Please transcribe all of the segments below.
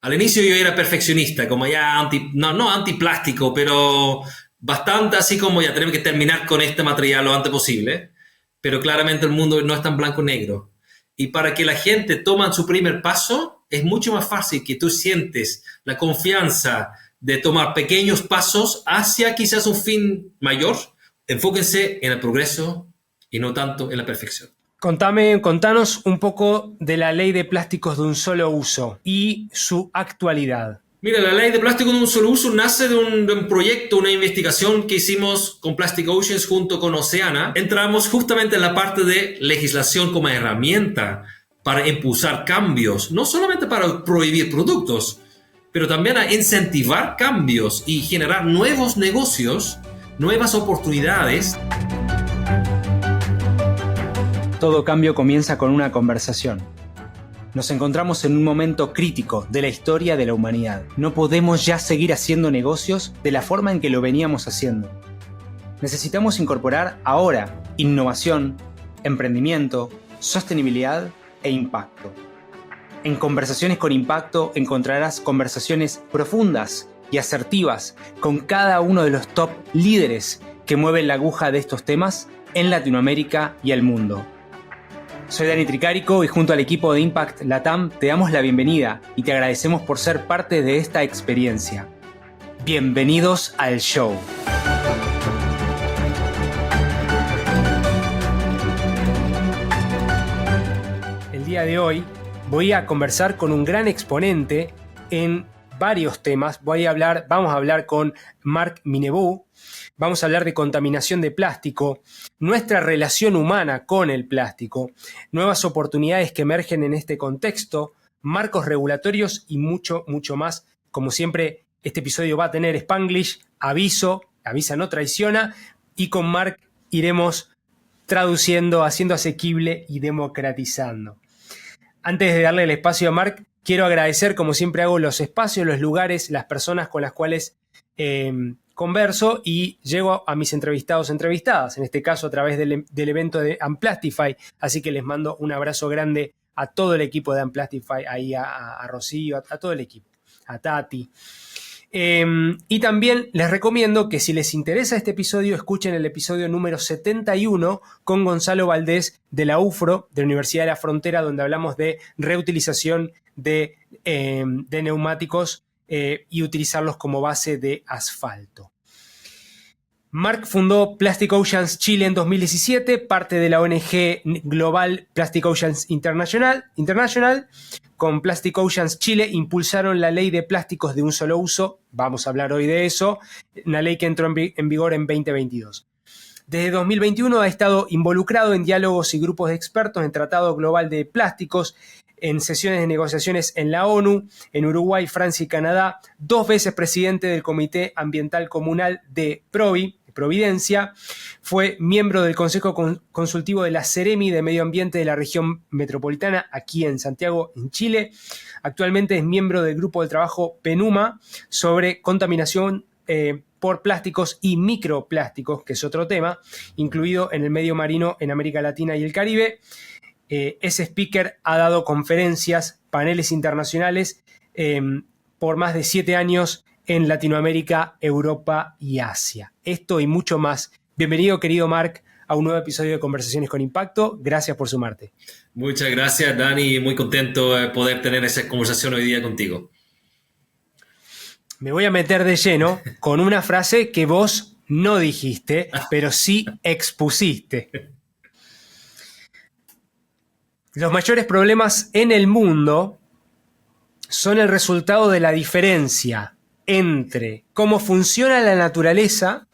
Al inicio yo era perfeccionista, como ya no antiplástico, pero bastante así como ya tenemos que terminar con este material lo antes posible. Pero claramente el mundo no es tan blanco-negro. Y para que la gente tome su primer paso, es mucho más fácil que tú sientes la confianza de tomar pequeños pasos hacia quizás un fin mayor. Enfóquense en el progreso y no tanto en la perfección. Contanos un poco de la ley de plásticos de un solo uso y su actualidad. Mira, la ley de plástico de un solo uso nace de un proyecto, una investigación que hicimos con Plastic Oceans junto con Oceana. Entramos justamente en la parte de legislación como herramienta para impulsar cambios, no solamente para prohibir productos, pero también a incentivar cambios y generar nuevos negocios, nuevas oportunidades. Todo cambio comienza con una conversación. Nos encontramos en un momento crítico de la historia de la humanidad. No podemos ya seguir haciendo negocios de la forma en que lo veníamos haciendo. Necesitamos incorporar ahora innovación, emprendimiento, sostenibilidad e impacto. En Conversaciones con Impacto encontrarás conversaciones profundas y asertivas con cada uno de los top líderes que mueven la aguja de estos temas en Latinoamérica y el mundo. Soy Dani Tricarico y junto al equipo de Impact Latam te damos la bienvenida y te agradecemos por ser parte de esta experiencia. Bienvenidos al show. El día de hoy voy a conversar con un gran exponente en varios temas. Vamos a hablar con Marc Mineveau. Vamos a hablar de contaminación de plástico, nuestra relación humana con el plástico, nuevas oportunidades que emergen en este contexto, marcos regulatorios y mucho, mucho más. Como siempre, este episodio va a tener Spanglish, avisa no traiciona, y con Marc iremos traduciendo, haciendo asequible y democratizando. Antes de darle el espacio a Marc, quiero agradecer, como siempre hago, los espacios, los lugares, las personas con las cuales converso y llego a mis entrevistados, entrevistadas, en este caso a través del evento de Unplastify, así que les mando un abrazo grande a todo el equipo de Unplastify, ahí a Rocío, a todo el equipo, a Tati. Y también les recomiendo que si les interesa este episodio, escuchen el episodio número 71 con Gonzalo Valdés de la UFRO, de la Universidad de la Frontera, donde hablamos de reutilización de neumáticos y utilizarlos como base de asfalto. Marc fundó Plastic Oceans Chile en 2017, parte de la ONG global Plastic Oceans International. Con Plastic Oceans Chile impulsaron la ley de plásticos de un solo uso, vamos a hablar hoy de eso, una ley que entró en vigor en 2022. Desde 2021 ha estado involucrado en diálogos y grupos de expertos en Tratado Global de Plásticos, en sesiones de negociaciones en la ONU, en Uruguay, Francia y Canadá, 2 veces presidente del Comité Ambiental Comunal de Providencia, fue miembro del Consejo Consultivo de la Ceremi de Medio Ambiente de la región metropolitana, aquí en Santiago, en Chile. Actualmente es miembro del grupo de trabajo PENUMA sobre contaminación por plásticos y microplásticos, que es otro tema, incluido en el medio marino en América Latina y el Caribe. Ese speaker ha dado conferencias, paneles internacionales por más de 7 años en Latinoamérica, Europa y Asia. Esto y mucho más. Bienvenido, querido Marc, a un nuevo episodio de Conversaciones con Impacto. Gracias por sumarte. Muchas gracias, Dani. Muy contento de poder tener esa conversación hoy día contigo. Me voy a meter de lleno con una frase que vos no dijiste, pero sí expusiste. Los mayores problemas en el mundo son el resultado de la diferencia entre cómo funciona la naturaleza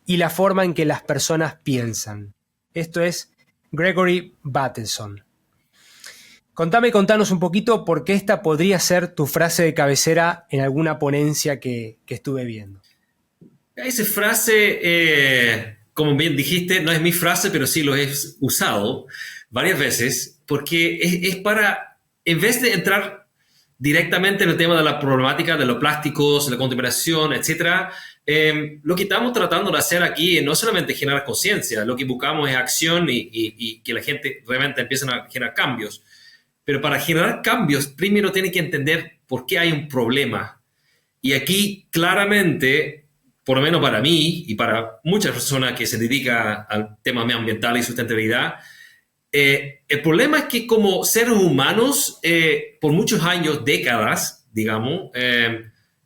y la forma en que las personas piensan. Esto es Gregory Bateson. Contanos un poquito por qué esta podría ser tu frase de cabecera en alguna ponencia que estuve viendo. Esa frase, como bien dijiste, no es mi frase, pero sí lo he usado varias veces, porque es para, en vez de entrar directamente en el tema de la problemática de los plásticos, la contaminación, etc., lo que estamos tratando de hacer aquí es no solamente generar conciencia, lo que buscamos es acción y que la gente realmente empiece a generar cambios. Pero para generar cambios, primero tiene que entender por qué hay un problema. Y aquí claramente, por lo menos para mí y para muchas personas que se dedican al tema medioambiental y sustentabilidad, el problema es que como seres humanos, por muchos años, décadas, digamos,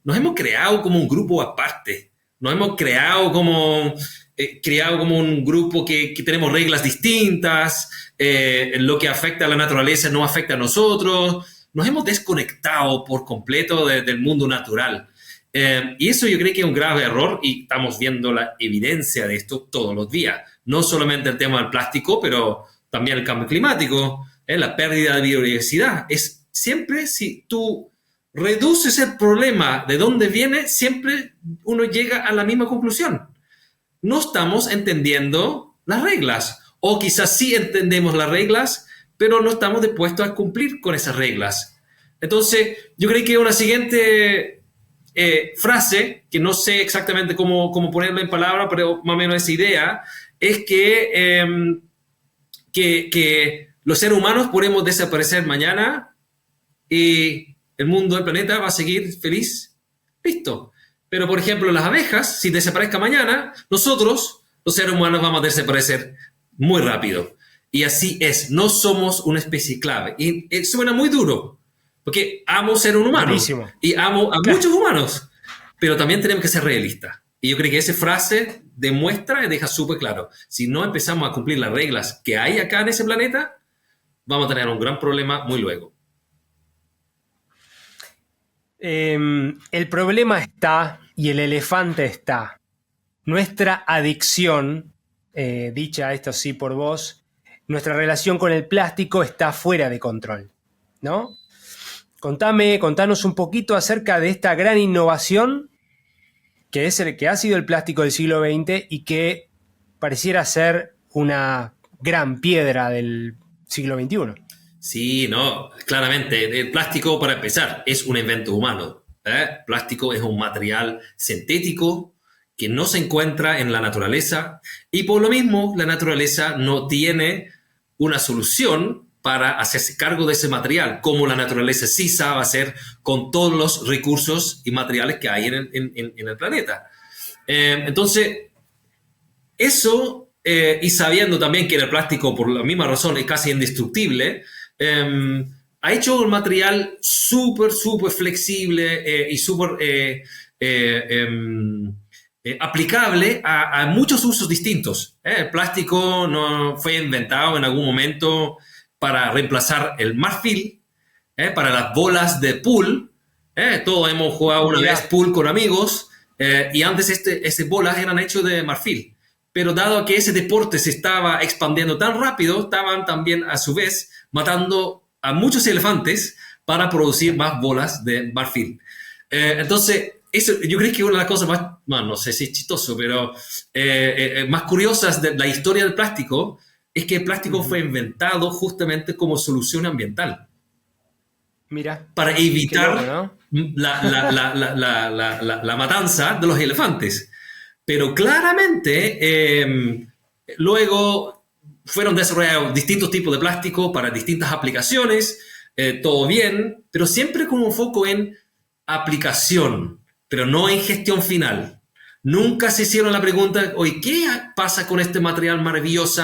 nos hemos creado como un grupo aparte. Nos hemos creado como un grupo que tenemos reglas distintas, lo que afecta a la naturaleza no afecta a nosotros. Nos hemos desconectado por completo del mundo natural. Y eso yo creo que es un grave error y estamos viendo la evidencia de esto todos los días. No solamente el tema del plástico, pero también el cambio climático, la pérdida de biodiversidad. Es siempre si tú reduces el problema de dónde viene, siempre uno llega a la misma conclusión. No estamos entendiendo las reglas. O quizás sí entendemos las reglas, pero no estamos dispuestos a cumplir con esas reglas. Entonces, yo creo que una siguiente frase, que no sé exactamente cómo ponerla en palabras, pero más o menos esa idea, es que los seres humanos podemos desaparecer mañana y el mundo, el planeta va a seguir feliz. Listo. Pero, por ejemplo, las abejas, si desaparezcan mañana, nosotros, los seres humanos, vamos a desaparecer muy rápido. Y así es. No somos una especie clave. Y suena muy duro, porque amo ser un humano. Buenísimo. Y amo a muchos humanos. Pero también tenemos que ser realistas. Y yo creo que esa frase demuestra y deja súper claro. Si no empezamos a cumplir las reglas que hay acá en ese planeta, vamos a tener un gran problema muy luego. El problema está y el elefante está. Nuestra adicción, dicha esto sí por vos, nuestra relación con el plástico está fuera de control, ¿no? Contanos un poquito acerca de esta gran innovación que es el que ha sido el plástico del siglo XX y que pareciera ser una gran piedra del siglo XXI. Sí, no, claramente. El plástico, para empezar, es un invento humano. Plástico es un material sintético que no se encuentra en la naturaleza y por lo mismo la naturaleza no tiene una solución para hacerse cargo de ese material, como la naturaleza sí sabe hacer con todos los recursos y materiales que hay en el planeta. Entonces, eso, y sabiendo también que el plástico, por la misma razón, es casi indestructible, ha hecho un material súper flexible y súper aplicable a muchos usos distintos. El plástico no fue inventado en algún momento para reemplazar el marfil, para las bolas de pool. Todos hemos jugado una vez pool con amigos y antes esas bolas eran hechas de marfil. Pero dado que ese deporte se estaba expandiendo tan rápido, estaban también a su vez matando a muchos elefantes para producir más bolas de marfil. Entonces, eso, yo creo que una de las cosas más, bueno, no sé si es chistoso, pero más curiosas de la historia del plástico es que el plástico fue inventado justamente como solución ambiental. Mira. Para evitar loco, ¿no? la matanza de los elefantes. Pero claramente, luego fueron desarrollados distintos tipos de plástico para distintas aplicaciones, todo bien, pero siempre con un foco en aplicación, pero no en gestión final. Nunca se hicieron la pregunta, oye, ¿qué pasa con este material maravilloso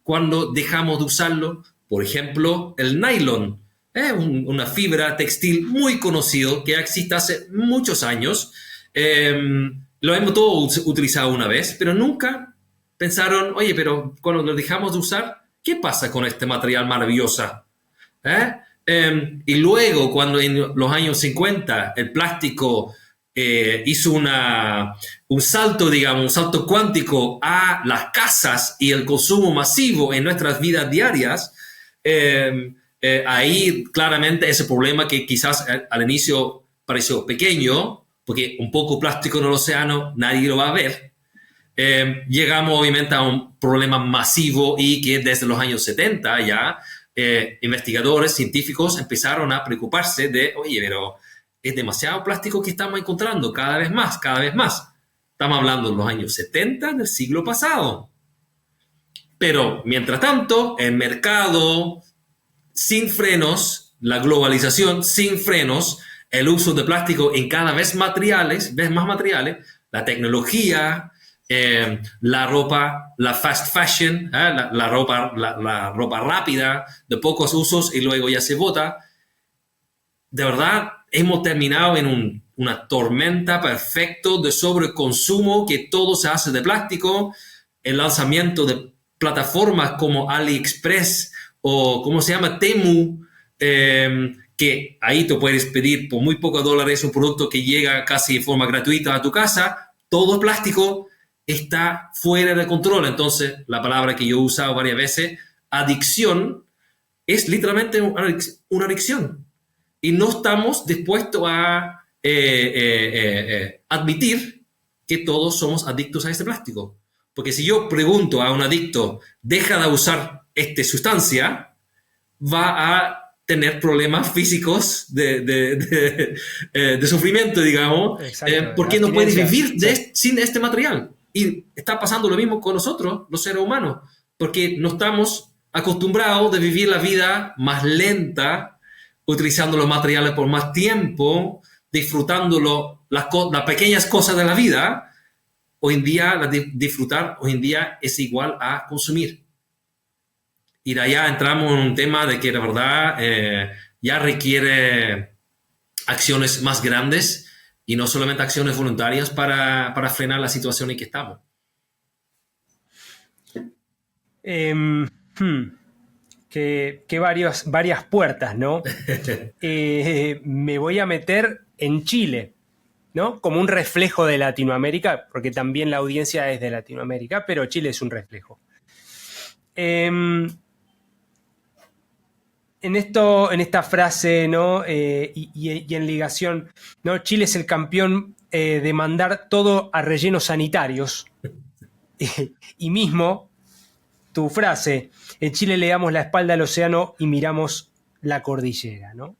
cuando dejamos de usarlo? Por ejemplo, el nylon, una fibra textil muy conocido que existe hace muchos años. Lo hemos todos utilizado una vez, pero nunca pensaron, oye, pero cuando lo dejamos de usar, ¿qué pasa con este material maravilloso? Y luego, cuando en los años 50 el plástico hizo un salto, digamos, un salto cuántico a las casas y el consumo masivo en nuestras vidas diarias, ahí claramente ese problema que quizás al inicio pareció pequeño, porque un poco plástico en el océano nadie lo va a ver, llegamos obviamente a un problema masivo y que desde los años 70 ya investigadores científicos empezaron a preocuparse de, oye, pero es demasiado plástico que estamos encontrando cada vez más, cada vez más. Estamos hablando de los años 70 del siglo pasado. Pero, mientras tanto, el mercado sin frenos, la globalización sin frenos, el uso de plástico en cada vez más materiales, la tecnología, la ropa, la fast fashion, la ropa rápida, de pocos usos y luego ya se bota. De verdad, hemos terminado en una tormenta perfecta de sobreconsumo, que todo se hace de plástico. El lanzamiento de plataformas como AliExpress o, ¿cómo se llama?, Temu, que ahí tú puedes pedir por muy pocos dólares un producto que llega casi de forma gratuita a tu casa. Todo el plástico está fuera de control. Entonces, la palabra que yo he usado varias veces, adicción, es literalmente una adicción. Y no estamos dispuestos a admitir que todos somos adictos a este plástico. Porque si yo pregunto a un adicto, deja de usar esta sustancia, va a tener problemas físicos de sufrimiento, digamos, porque no puede vivir sin este material. Y está pasando lo mismo con nosotros, los seres humanos, porque no estamos acostumbrados de vivir la vida más lenta, utilizando los materiales por más tiempo, disfrutando las pequeñas cosas de la vida. Hoy en día, disfrutar hoy en día es igual a consumir. Y de allá entramos en un tema de que la verdad ya requiere acciones más grandes y no solamente acciones voluntarias para frenar la situación en que estamos. Que varias puertas, ¿no? Me voy a meter en Chile, ¿no? Como un reflejo de Latinoamérica, porque también la audiencia es de Latinoamérica, pero Chile es un reflejo. En esta frase, ¿no? Y en ligación, ¿no? Chile es el campeón de mandar todo a rellenos sanitarios. Y mismo tu frase, en Chile le damos la espalda al océano y miramos la cordillera, ¿no?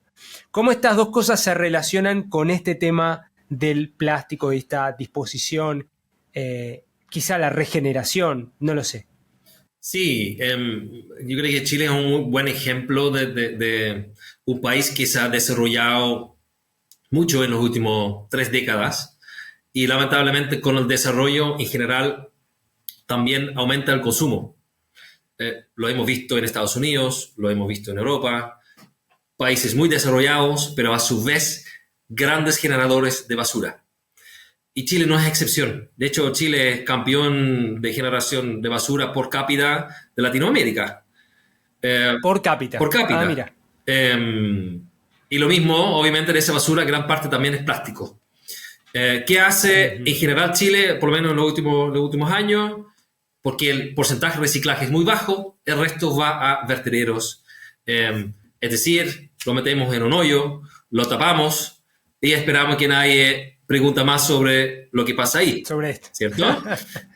¿Cómo estas dos cosas se relacionan con este tema del plástico, de esta disposición, quizá la regeneración? No lo sé. Sí, yo creo que Chile es un muy buen ejemplo de un país que se ha desarrollado mucho en los últimos 3 décadas y lamentablemente con el desarrollo en general también aumenta el consumo. Lo hemos visto en Estados Unidos, lo hemos visto en Europa, países muy desarrollados, pero a su vez grandes generadores de basura. Y Chile no es excepción. De hecho, Chile es campeón de generación de basura por cápita de Latinoamérica. Por cápita. Por cápita. Ah, mira. Y lo mismo, obviamente, de esa basura, gran parte también es plástico. ¿Qué hace en general Chile, por lo menos en los últimos años? Porque el porcentaje de reciclaje es muy bajo, el resto va a vertederos. Es decir, lo metemos en un hoyo, lo tapamos y esperamos que nadie pregunte más sobre lo que pasa ahí. Sobre esto. ¿Cierto?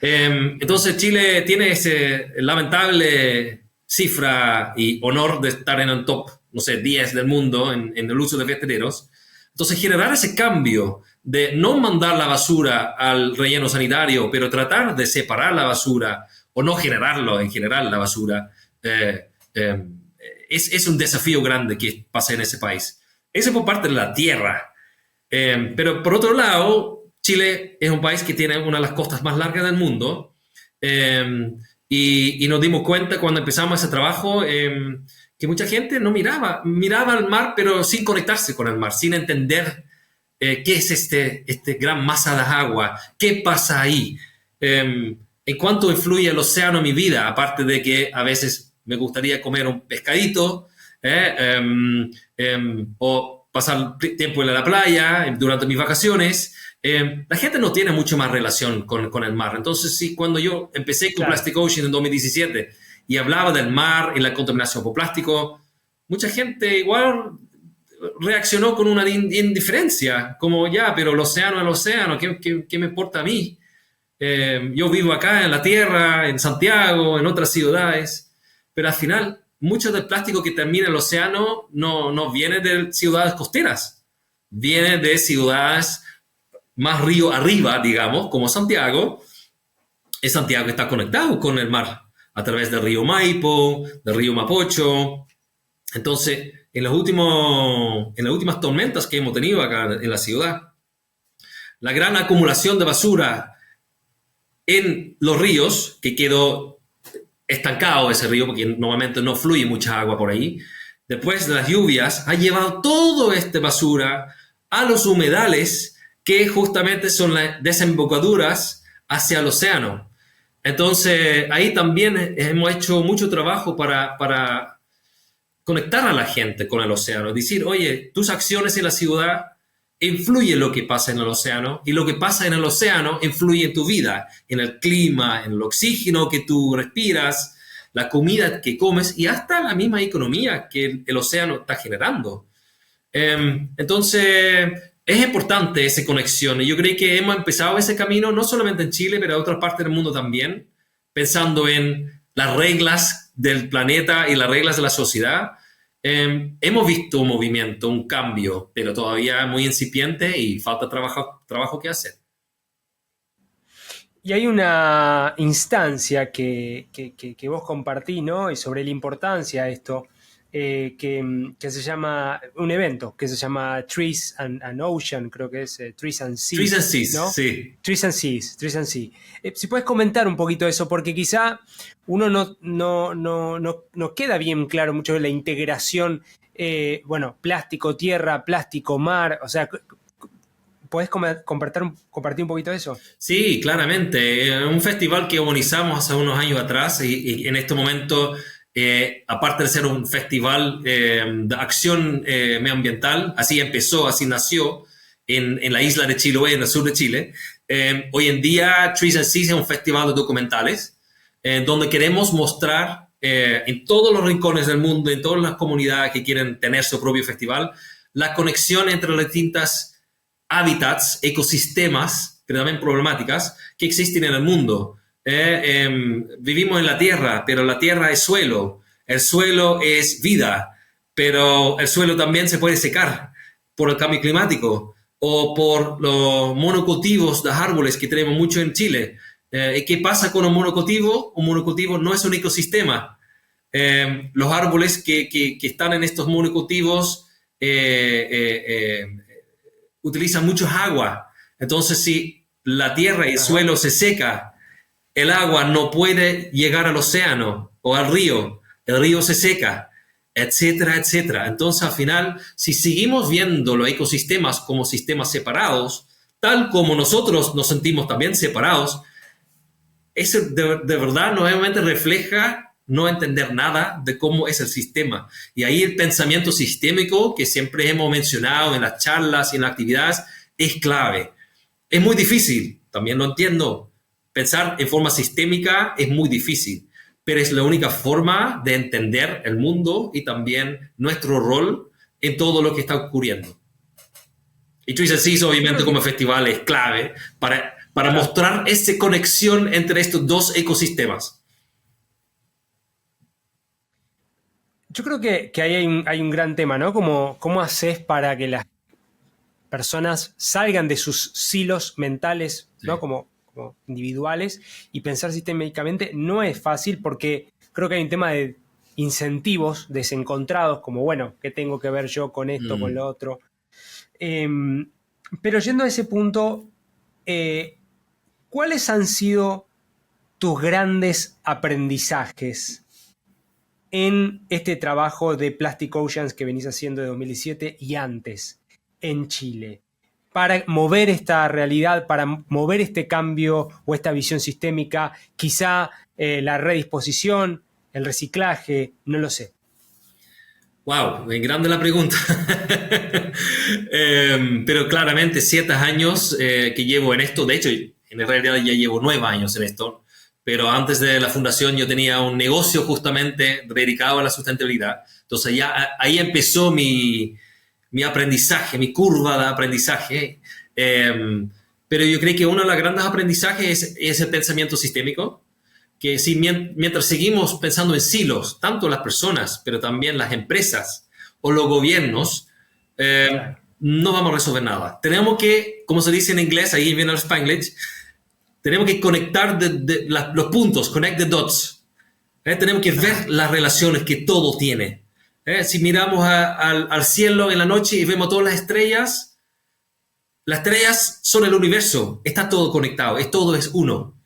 Entonces Chile tiene ese lamentable cifra y honor de estar en el top, no sé, 10 del mundo en el uso de vertederos. Entonces generar ese cambio de no mandar la basura al relleno sanitario, pero tratar de separar la basura o no generarlo en general la basura, es un desafío grande que pasa en ese país. Eso por parte de la tierra. Pero por otro lado, Chile es un país que tiene una de las costas más largas del mundo y nos dimos cuenta cuando empezamos ese trabajo que mucha gente no miraba al mar, pero sin conectarse con el mar, sin entender qué es este gran masa de agua, qué pasa ahí, en cuánto influye el océano en mi vida, aparte de que a veces me gustaría comer un pescadito o pasar tiempo en la playa durante mis vacaciones. La gente no tiene mucho más relación con el mar. Entonces, sí, cuando yo empecé con Plastic Ocean en 2017 y hablaba del mar y la contaminación por plástico, mucha gente igual reaccionó con una indiferencia, como ya, pero el océano es el océano, ¿qué me importa a mí? Yo vivo acá en la tierra, en Santiago, en otras ciudades, pero al final mucho del plástico que termina en el océano no viene de ciudades costeras, viene de ciudades más río arriba, digamos, como Santiago. Es Santiago que está conectado con el mar a través del río Maipo, del río Mapocho. Entonces, en las últimas tormentas que hemos tenido acá en la ciudad, la gran acumulación de basura en los ríos, que quedó estancado ese río porque normalmente no fluye mucha agua por ahí, después de las lluvias, ha llevado toda esta basura a los humedales que justamente son las desembocaduras hacia el océano. Entonces, ahí también hemos hecho mucho trabajo para conectar a la gente con el océano. Decir, oye, tus acciones en la ciudad influyen lo que pasa en el océano y lo que pasa en el océano influye en tu vida, en el clima, en el oxígeno que tú respiras, la comida que comes y hasta la misma economía que el océano está generando. Entonces, es importante esa conexión y yo creo que hemos empezado ese camino no solamente en Chile, pero en otras partes del mundo también, pensando en las reglas del planeta y las reglas de la sociedad. Hemos visto un movimiento, un cambio, pero todavía muy incipiente y falta trabajo que hacer. Y hay una instancia que vos compartís, ¿no? Y sobre la importancia de esto, que se llama, un evento que se llama Trees and Ocean, creo que es Trees and Seas. Trees and Seas, ¿no? sí. Trees and Seas, Trees and Seas. Si puedes comentar un poquito eso, porque quizá uno no queda bien claro mucho de la integración, plástico tierra, plástico mar, o sea, ¿podés compartir un poquito de eso? Sí, claramente. Un festival que organizamos hace unos años atrás y en este momento, aparte de ser un festival de acción medioambiental, así empezó, así nació en la isla de Chiloé, en el sur de Chile. Hoy en día, Trees and Seas es un festival de documentales donde queremos mostrar en todos los rincones del mundo, en todas las comunidades que quieren tener su propio festival, la conexión entre las distintas hábitats, ecosistemas, pero también problemáticas que existen en el mundo. Vivimos en la Tierra, pero la Tierra es suelo. El suelo es vida, pero el suelo también se puede secar por el cambio climático o por los monocultivos de árboles que tenemos mucho en Chile. ¿Qué pasa con un monocultivo? Un monocultivo no es un ecosistema. Los árboles que están en estos monocultivos utilizan mucha agua. Entonces, si la tierra y el suelo se seca, el agua no puede llegar al océano o al río. El río se seca, etcétera, etcétera. Entonces, al final, si seguimos viendo los ecosistemas como sistemas separados, tal como nosotros nos sentimos también separados, eso de verdad nuevamente refleja no entender nada de cómo es el sistema. Y ahí el pensamiento sistémico, que siempre hemos mencionado en las charlas y en las actividades, es clave. Es muy difícil, también lo entiendo. Pensar en forma sistémica es muy difícil, pero es la única forma de entender el mundo y también nuestro rol en todo lo que está ocurriendo. Y Trees and Seas, obviamente, como festival es clave para mostrar esa conexión entre estos dos ecosistemas. Yo creo que ahí hay un gran tema, ¿no? ¿Cómo haces para que las personas salgan de sus silos mentales, ¿no? Sí. Como individuales y pensar sistémicamente no es fácil porque creo que hay un tema de incentivos desencontrados, como, bueno, ¿qué tengo que ver yo con esto, con lo otro? Pero yendo a ese punto, ¿cuáles han sido tus grandes aprendizajes en este trabajo de Plastic Oceans que venís haciendo de 2017 y antes en Chile, para mover esta realidad, para mover este cambio o esta visión sistémica, quizá la redisposición, el reciclaje, no lo sé? Wow, muy grande la pregunta. Pero claramente 7 años que llevo en esto, de hecho, en realidad ya llevo 9 años en esto, pero antes de la fundación yo tenía un negocio justamente dedicado a la sustentabilidad. Entonces ya ahí empezó mi aprendizaje, mi curva de aprendizaje. Pero yo creo que uno de los grandes aprendizajes es el pensamiento sistémico, que si mientras seguimos pensando en silos, tanto las personas, pero también las empresas o los gobiernos, no vamos a resolver nada. Tenemos que, como se dice en inglés, ahí viene el Spanglish, tenemos que conectar los puntos, connect the dots. Tenemos que ver las relaciones que todo tiene. Si miramos al cielo en la noche y vemos todas las estrellas son el universo, está todo conectado, todo es uno.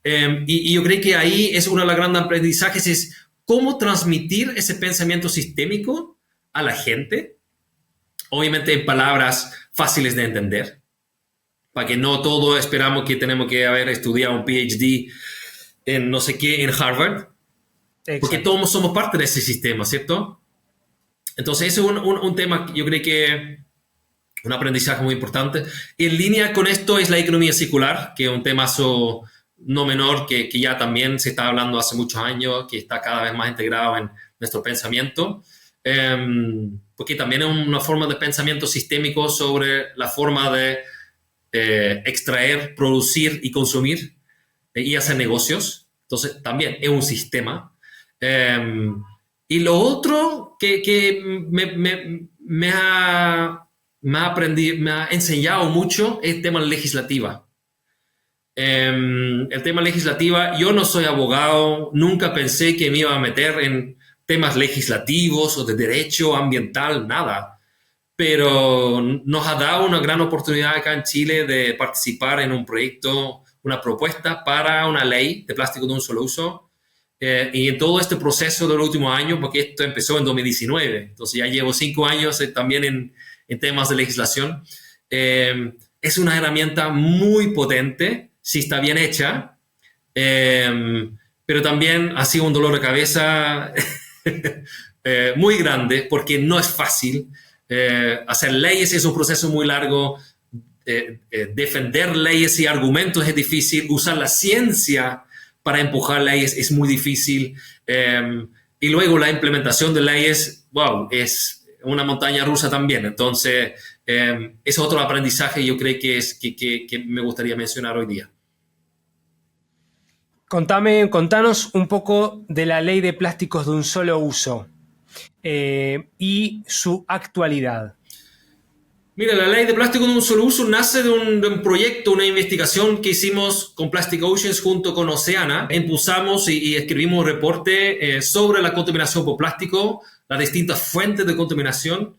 Y yo creo que ahí es uno de los grandes aprendizajes, es cómo transmitir ese pensamiento sistémico a la gente, obviamente en palabras fáciles de entender, para que no todo esperamos que tenemos que haber estudiado un PhD en no sé qué en Harvard, porque todos somos parte de ese sistema, ¿cierto? Entonces ese es un tema que yo creo que un aprendizaje muy importante. Y en línea con esto es la economía circular, que es un tema no menor, que ya también se está hablando hace muchos años, que está cada vez más integrado en nuestro pensamiento, porque también es una forma de pensamiento sistémico sobre la forma de extraer, producir y consumir y hacer negocios. Entonces también es un sistema. Y lo otro que me ha enseñado mucho es el tema legislativa. El tema legislativa, yo no soy abogado, nunca pensé que me iba a meter en temas legislativos o de derecho ambiental, nada. Pero nos ha dado una gran oportunidad acá en Chile de participar en un proyecto, una propuesta para una ley de plástico de un solo uso. Y en todo este proceso del último año, porque esto empezó en 2019, entonces ya llevo 5 años también en temas de legislación, es una herramienta muy potente si está bien hecha, pero también ha sido un dolor de cabeza muy grande porque no es fácil. Hacer leyes es un proceso muy largo, defender leyes y argumentos es difícil, usar la ciencia para empujar leyes es muy difícil, y luego la implementación de leyes, wow, es una montaña rusa también. Entonces, es otro aprendizaje yo creo que me gustaría mencionar hoy día. Contanos un poco de la ley de plásticos de un solo uso y su actualidad. Mira, la ley de plástico de un solo uso nace de un proyecto, una investigación que hicimos con Plastic Oceans junto con Oceana. Impulsamos y escribimos un reporte sobre la contaminación por plástico, las distintas fuentes de contaminación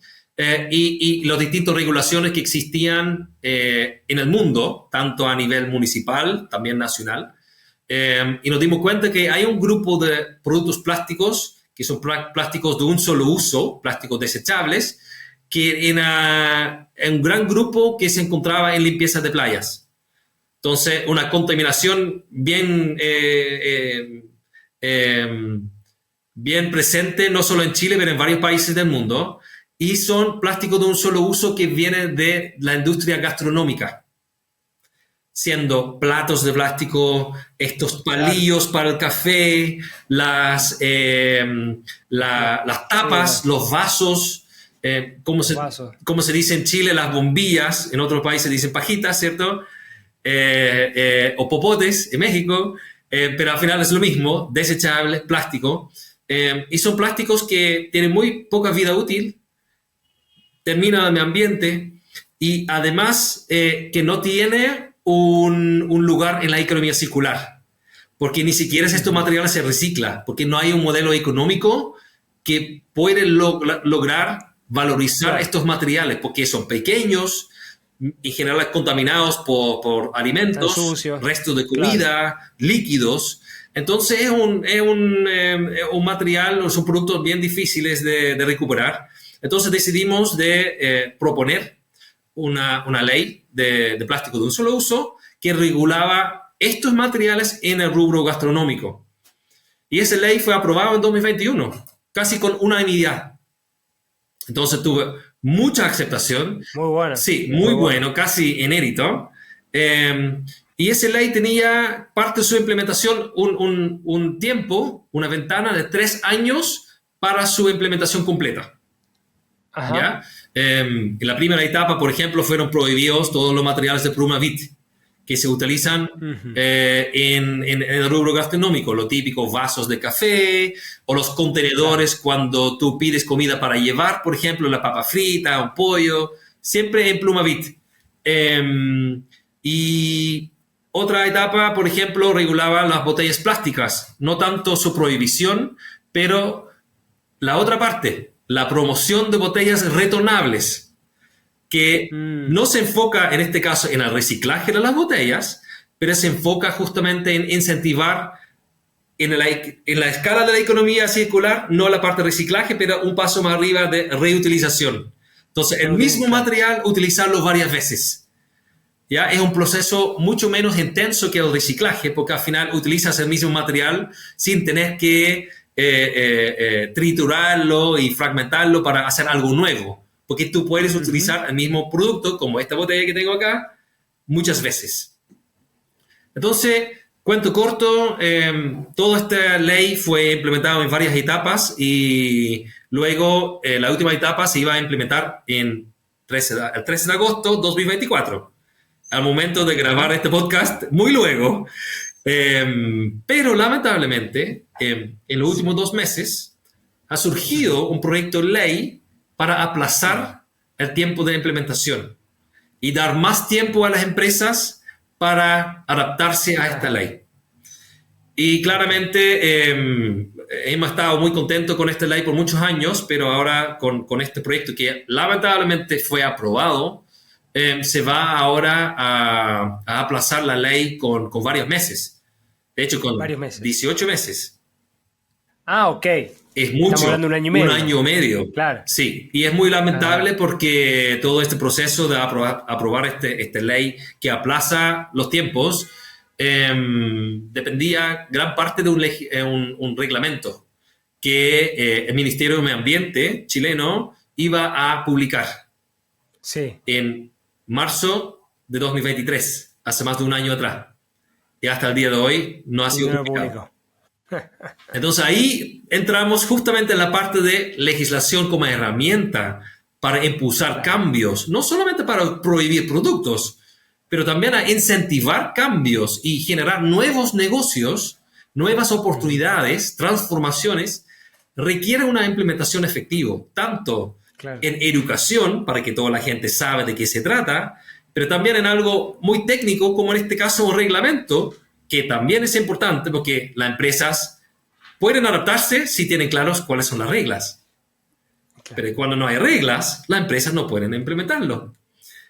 y las distintas regulaciones que existían en el mundo, tanto a nivel municipal, también nacional. Y nos dimos cuenta que hay un grupo de productos plásticos que son plásticos de un solo uso, plásticos desechables, que era un gran grupo que se encontraba en limpieza de playas. Entonces, una contaminación bien presente, no solo en Chile, pero en varios países del mundo. Y son plásticos de un solo uso que vienen de la industria gastronómica, siendo platos de plástico, estos palillos para el café, las tapas, los vasos, como se dice en Chile, las bombillas, en otros países dicen pajitas, ¿cierto? O popotes en México, pero al final es lo mismo, desechables, plástico, y son plásticos que tienen muy poca vida útil, terminan en el medio ambiente y además que no tiene un lugar en la economía circular, porque ni siquiera estos materiales se reciclan, porque no hay un modelo económico que puede lograr valorizar estos materiales, porque son pequeños, en general contaminados por alimentos, restos de comida, líquidos. Entonces es un material, son productos bien difíciles de recuperar. Entonces decidimos de proponer una ley de plástico de un solo uso que regulaba estos materiales en el rubro gastronómico. Y esa ley fue aprobada en 2021, casi con unanimidad. Entonces tuve mucha aceptación. Muy bueno. Sí, muy bueno, casi inédito. Y esa ley tenía parte de su implementación un tiempo, una ventana de 3 años para su implementación completa. Ajá. ¿Ya? En la primera etapa, por ejemplo, fueron prohibidos todos los materiales de Plumavit que se utilizan en el rubro gastronómico, los típicos vasos de café o los contenedores cuando tú pides comida para llevar, por ejemplo, la papa frita, un pollo, siempre en Plumavit. Y otra etapa, por ejemplo, regulaba las botellas plásticas, no tanto su prohibición, pero la otra parte, la promoción de botellas retornables, que no se enfoca en este caso en el reciclaje de las botellas, pero se enfoca justamente en incentivar en la escala de la economía circular, no la parte de reciclaje, pero un paso más arriba de reutilización. Entonces, el mismo material, utilizarlo varias veces. ¿Ya? Es un proceso mucho menos intenso que el reciclaje, porque al final utilizas el mismo material sin tener que triturarlo y fragmentarlo para hacer algo nuevo. Porque tú puedes utilizar el mismo producto, como esta botella que tengo acá, muchas veces. Entonces, cuento corto, toda esta ley fue implementada en varias etapas y luego la última etapa se iba a implementar el 13 de agosto de 2024. Al momento de grabar este podcast, muy luego. Pero lamentablemente, en los últimos 2 meses, ha surgido un proyecto de ley para aplazar el tiempo de implementación y dar más tiempo a las empresas para adaptarse a esta ley. Y claramente hemos estado muy contentos con esta ley por muchos años, pero ahora con este proyecto que lamentablemente fue aprobado, se va ahora a aplazar la ley con varios meses. De hecho, con 18 meses. Ah, ok. Es mucho. Estamos hablando de 1 año y medio. 1 año y medio. Claro. Sí, y es muy lamentable porque todo este proceso de aprobar esta ley que aplaza los tiempos dependía gran parte de un reglamento que el Ministerio de Medio Ambiente chileno iba a publicar en marzo de 2023, hace más de 1 año atrás. Y hasta el día de hoy no ha sido publicado. Entonces ahí entramos justamente en la parte de legislación como herramienta para impulsar cambios, no solamente para prohibir productos, pero también a incentivar cambios y generar nuevos negocios, nuevas oportunidades, transformaciones. Requiere una implementación efectiva, tanto en educación, para que toda la gente sabe de qué se trata, pero también en algo muy técnico, como en este caso un reglamento, que también es importante porque las empresas pueden adaptarse si tienen claros cuáles son las reglas. Pero cuando no hay reglas, las empresas no pueden implementarlo.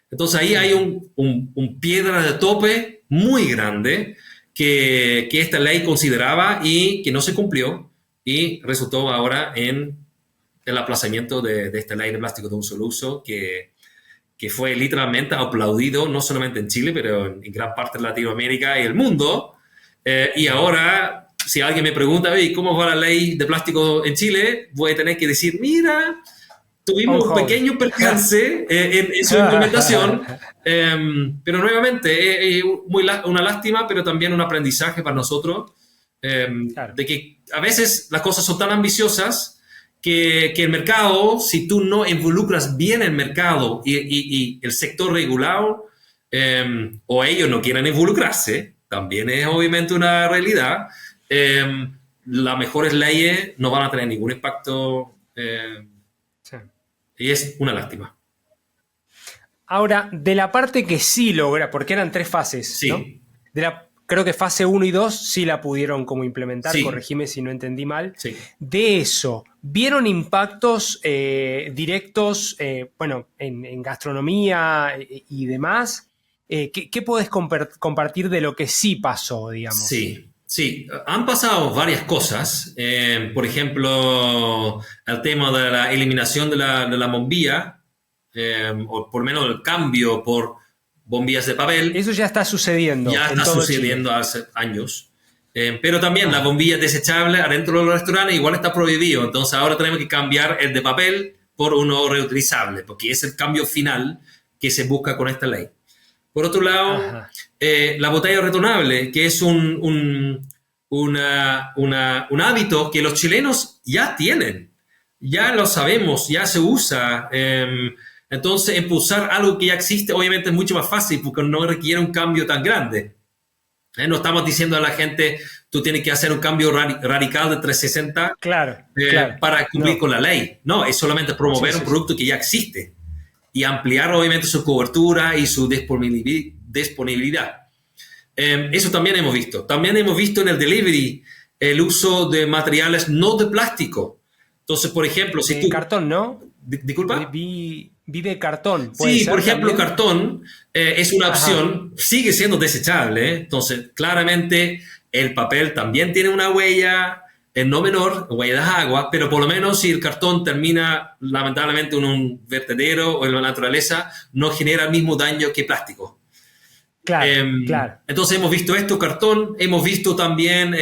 Entonces ahí hay un piedra de tope muy grande que esta ley consideraba y que no se cumplió y resultó ahora en el aplazamiento de esta ley de plástico de un solo uso que fue literalmente aplaudido no solamente en Chile, pero en gran parte de Latinoamérica y el mundo. Y ahora, si alguien me pregunta, ¿cómo va la ley de plástico en Chile? Voy a tener que decir, mira, tuvimos un pequeño percance en su implementación, pero nuevamente es una lástima, pero también un aprendizaje para nosotros, de que a veces las cosas son tan ambiciosas que el mercado, si tú no involucras bien el mercado y el sector regulado, o ellos no quieren involucrarse, también es obviamente una realidad, las mejores leyes no van a tener ningún impacto y es una lástima. Ahora, de la parte que sí logra, porque eran 3 fases, sí. ¿no? Creo que fase 1 y 2 sí la pudieron como implementar, corregime si no entendí mal. Sí. De eso, ¿vieron impactos directos, en gastronomía y demás? ¿Qué podés compartir de lo que sí pasó, digamos? Sí, han pasado varias cosas. Por ejemplo, el tema de la eliminación de la bombilla, o por lo menos el cambio por bombillas de papel. Eso ya está sucediendo. Ya está sucediendo hace años. Pero también la bombilla desechable adentro de los restaurantes igual está prohibido. Entonces ahora tenemos que cambiar el de papel por uno reutilizable, porque es el cambio final que se busca con esta ley. Por otro lado, la botella retornable, que es un hábito que los chilenos ya tienen. Ya lo sabemos, ya se usa. Entonces, impulsar algo que ya existe obviamente es mucho más fácil porque no requiere un cambio tan grande. No estamos diciendo a la gente, tú tienes que hacer un cambio radical de 360 para cumplir con la ley. No, es solamente promover un producto que ya existe y ampliar obviamente su cobertura y su disponibilidad. Eso también hemos visto. También hemos visto en el delivery el uso de materiales no de plástico. Entonces, por ejemplo, si tú... Cartón, ¿no? Disculpa. Vi de cartón. ¿Puede Sí, ser por ejemplo, también? cartón es una Ajá. opción, sigue siendo desechable, ¿eh? Entonces, claramente el papel también tiene una huella no menor, huella de agua, pero por lo menos si el cartón termina lamentablemente en un vertedero o en la naturaleza, no genera el mismo daño que plástico. Claro, claro. Entonces hemos visto esto, cartón, hemos visto también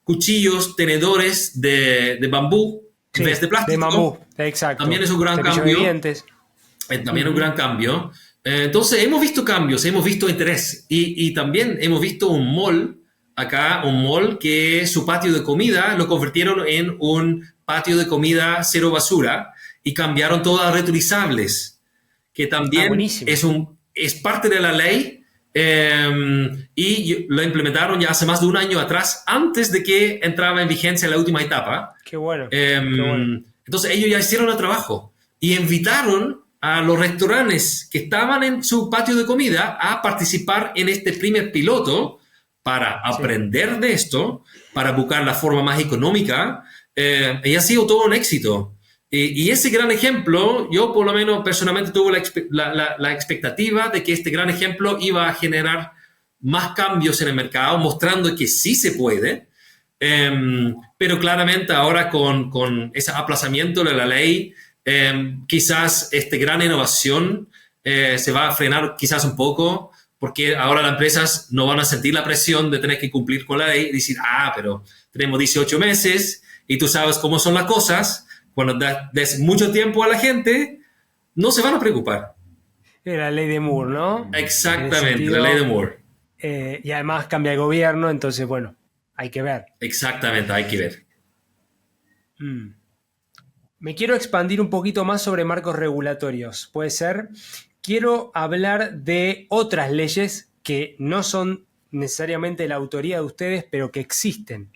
cuchillos, tenedores de bambú en vez Sí, de de plástico. bambú, exacto. También es un gran Cepillo de cambio. dientes. También un Ujú. gran cambio. Entonces, hemos visto cambios, hemos visto interés y también hemos visto un mall, acá, un mall que su patio de comida lo convirtieron en un patio de comida cero basura y cambiaron todo a reutilizables, que Ah, también buenísimo. es parte de la ley y lo implementaron ya hace más de un año atrás, antes de que entraba en vigencia la última etapa. Qué bueno, qué bueno. Entonces ellos ya hicieron el trabajo y invitaron a los restaurantes que estaban en su patio de comida a participar en este primer piloto para Sí. aprender de esto, para buscar la forma más económica, y ha sido todo un éxito. Y ese gran ejemplo, yo por lo menos personalmente tuve la expectativa de que este gran ejemplo iba a generar más cambios en el mercado, mostrando que sí se puede. Pero claramente ahora con ese aplazamiento de la ley, quizás esta gran innovación se va a frenar quizás un poco, porque ahora las empresas no van a sentir la presión de tener que cumplir con la ley y decir, pero tenemos 18 meses y tú sabes cómo son las cosas, cuando des mucho tiempo a la gente, no se van a preocupar. Es la ley de Moore, ¿no? En ese Exactamente, la ley de sentido. Moore. Y además cambia el gobierno, entonces, bueno, hay que ver. Exactamente, hay que ver. Mm. Me quiero expandir un poquito más sobre marcos regulatorios. ¿Puede ser? Quiero hablar de otras leyes que no son necesariamente la autoría de ustedes, pero que existen.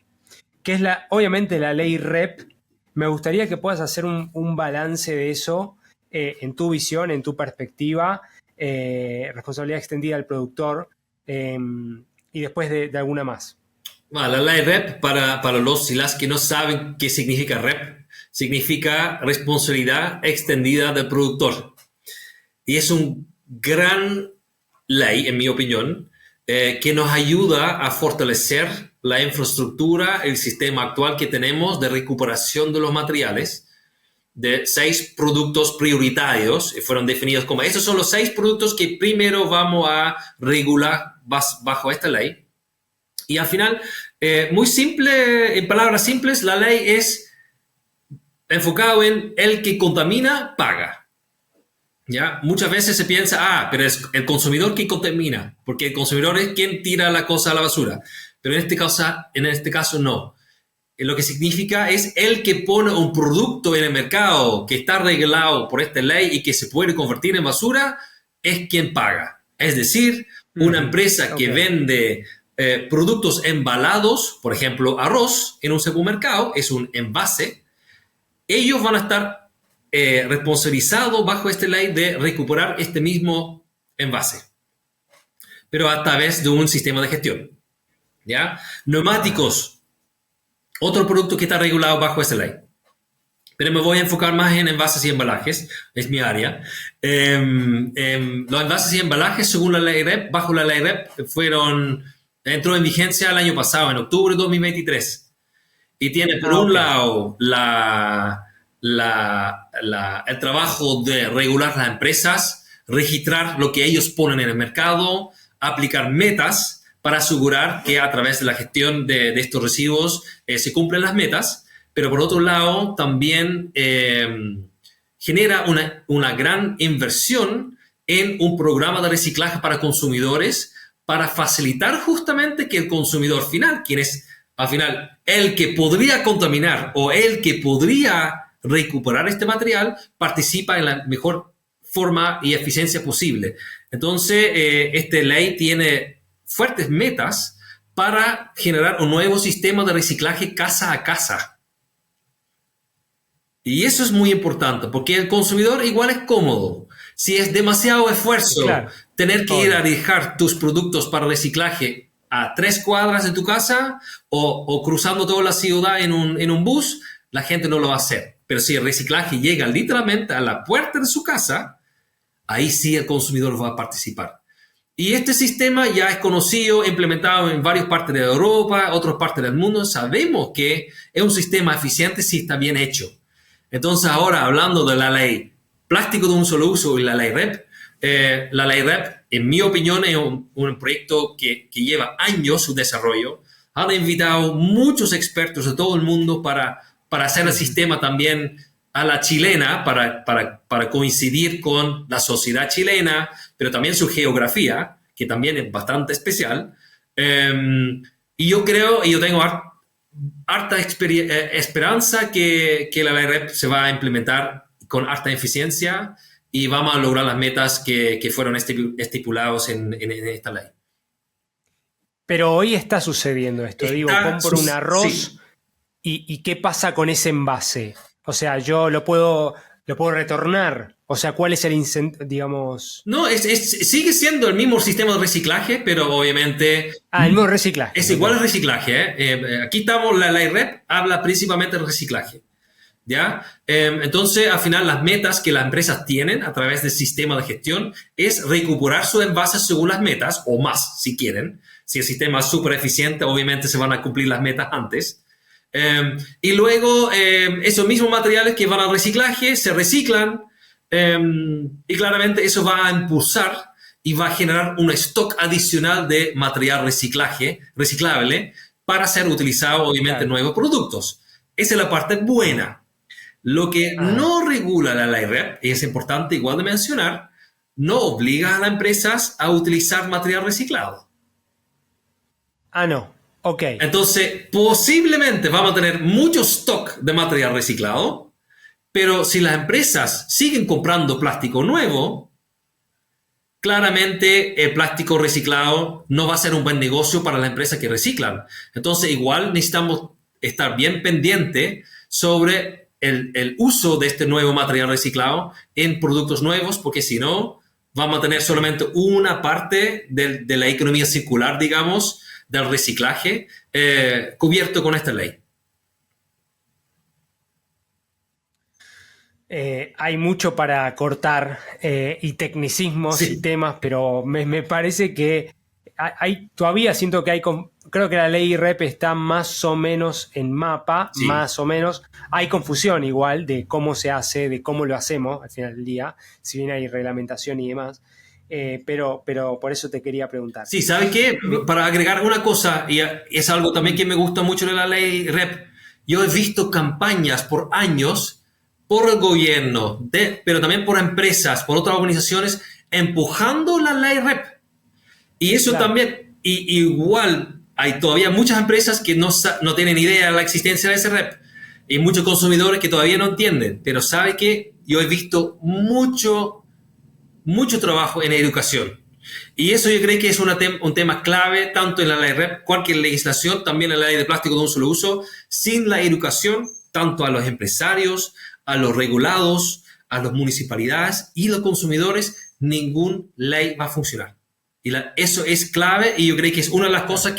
Que es obviamente la ley REP. Me gustaría que puedas hacer un balance de eso en tu visión, en tu perspectiva, responsabilidad extendida al productor y después de alguna más. Bueno, la ley REP, para los y las que no saben qué significa REP, significa responsabilidad extendida del productor. Y es un gran ley, en mi opinión, que nos ayuda a fortalecer la infraestructura, el sistema actual que tenemos de recuperación de los materiales, de 6 productos prioritarios, fueron definidos como, esos son los 6 productos que primero vamos a regular bajo esta ley. Y al final, muy simple, en palabras simples, la ley es enfocado en el que contamina, paga. ¿Ya? Muchas veces se piensa, pero es el consumidor quien contamina, porque el consumidor es quien tira la cosa a la basura. Pero en este caso no. Lo que significa es el que pone un producto en el mercado que está regulado por esta ley y que se puede convertir en basura, es quien paga. Es decir, una empresa que vende productos embalados, por ejemplo, arroz en un supermercado, es un envase, ellos van a estar responsabilizados bajo esta ley de recuperar este mismo envase, pero a través de un sistema de gestión. ¿Ya? Neumáticos, otro producto que está regulado bajo esta ley. Pero me voy a enfocar más en envases y embalajes, es mi área. Los envases y embalajes, según la ley REP, bajo la ley REP, entró en vigencia el año pasado, en octubre de 2023. Y tiene, por un lado, el trabajo de regular las empresas, registrar lo que ellos ponen en el mercado, aplicar metas para asegurar que a través de la gestión de estos residuos se cumplen las metas, pero por otro lado también genera una gran inversión en un programa de reciclaje para consumidores para facilitar justamente que el consumidor final, quien es al final el que podría contaminar o el que podría recuperar este material, participa en la mejor forma y eficiencia posible. Entonces, esta ley tiene fuertes metas para generar un nuevo sistema de reciclaje casa a casa. Y eso es muy importante, porque el consumidor igual es cómodo. Si es demasiado esfuerzo tener que ir a dejar tus productos para reciclaje a 3 cuadras de tu casa o cruzando toda la ciudad en un bus, la gente no lo va a hacer. pero si el reciclaje llega literalmente a la puerta de su casa, ahí sí el consumidor va a participar. Y este sistema ya es conocido, implementado en varias partes de Europa, otras partes del mundo. Sabemos que es un sistema eficiente si está bien hecho. Entonces ahora, hablando de la ley plástico de un solo uso y la ley REP, en mi opinión, es un proyecto que lleva años su desarrollo. Han invitado muchos expertos de todo el mundo para hacer el sistema también a la chilena, para coincidir con la sociedad chilena, pero también su geografía, que también es bastante especial. Y yo creo, y yo tengo harta esperanza que la ley REP se va a implementar con harta eficiencia y vamos a lograr las metas que fueron estipulados en esta ley. Pero hoy está sucediendo esto. Digo, compro un arroz sí. y ¿qué pasa con ese envase? O sea, yo lo puedo retornar. O sea, ¿cuál es el incentivo, digamos? No, sigue siendo el mismo sistema de reciclaje, pero obviamente... El mismo reciclaje. Es igual al reciclaje, ¿eh? Aquí estamos, la ley REP habla principalmente del reciclaje, ¿ya? Entonces, al final, las metas que las empresas tienen a través del sistema de gestión es recuperar sus envases según las metas, o más, si quieren. Si el sistema es súper eficiente, obviamente se van a cumplir las metas antes. Y luego, esos mismos materiales que van al reciclaje se reciclan, y claramente eso va a impulsar y va a generar un stock adicional de material reciclable para ser utilizado, obviamente, en nuevos productos. Esa es la parte buena. Lo que no regula la ley REP, y es importante igual de mencionar, no obliga a las empresas a utilizar material reciclado. No. Ok. Entonces, posiblemente vamos a tener mucho stock de material reciclado, pero si las empresas siguen comprando plástico nuevo, claramente el plástico reciclado no va a ser un buen negocio para las empresas que reciclan. Entonces, igual necesitamos estar bien pendiente sobre el uso de este nuevo material reciclado en productos nuevos, porque si no, vamos a tener solamente una parte de la economía circular, digamos, del reciclaje, cubierto con esta ley. Hay mucho para cortar y tecnicismos y temas, pero me parece que todavía siento que creo que la ley REP está más o menos en mapa, más o menos. Hay confusión igual de cómo se hace, de cómo lo hacemos al final del día, si bien hay reglamentación y demás. Pero por eso te quería preguntar. Sí, ¿sabe qué? Para agregar una cosa, y es algo también que me gusta mucho de la ley REP, yo he visto campañas por años por el gobierno, pero también por empresas, por otras organizaciones, empujando la ley REP. Y eso también, igual, hay todavía muchas empresas que no tienen idea de la existencia de ese REP, y muchos consumidores que todavía no entienden, pero ¿sabe qué? Yo he visto mucho trabajo en educación. Y eso yo creo que es un tema clave, tanto en la ley REP, cualquier legislación, también en la ley de plástico de un solo uso. Sin la educación, tanto a los empresarios, a los regulados, a las municipalidades y los consumidores, ninguna ley va a funcionar. Y eso es clave, y yo creo que es una de las cosas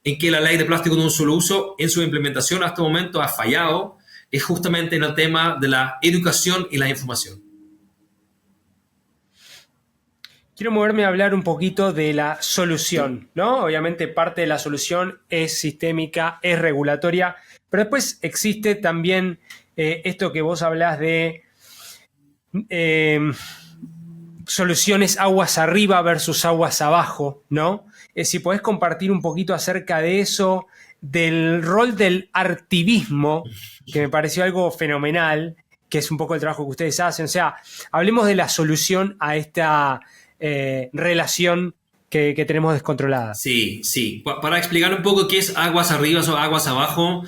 en que la ley de plástico de un solo uso, en su implementación hasta el momento, ha fallado, es justamente en el tema de la educación y la información. Quiero moverme a hablar un poquito de la solución, ¿no? Obviamente parte de la solución es sistémica, es regulatoria, pero después existe también esto que vos hablás de soluciones aguas arriba versus aguas abajo, ¿no? Si podés compartir un poquito acerca de eso, del rol del artivismo, que me pareció algo fenomenal, que es un poco el trabajo que ustedes hacen. O sea, hablemos de la solución a esta relación que tenemos descontrolada. Sí. Para explicar un poco qué es aguas arriba o aguas abajo,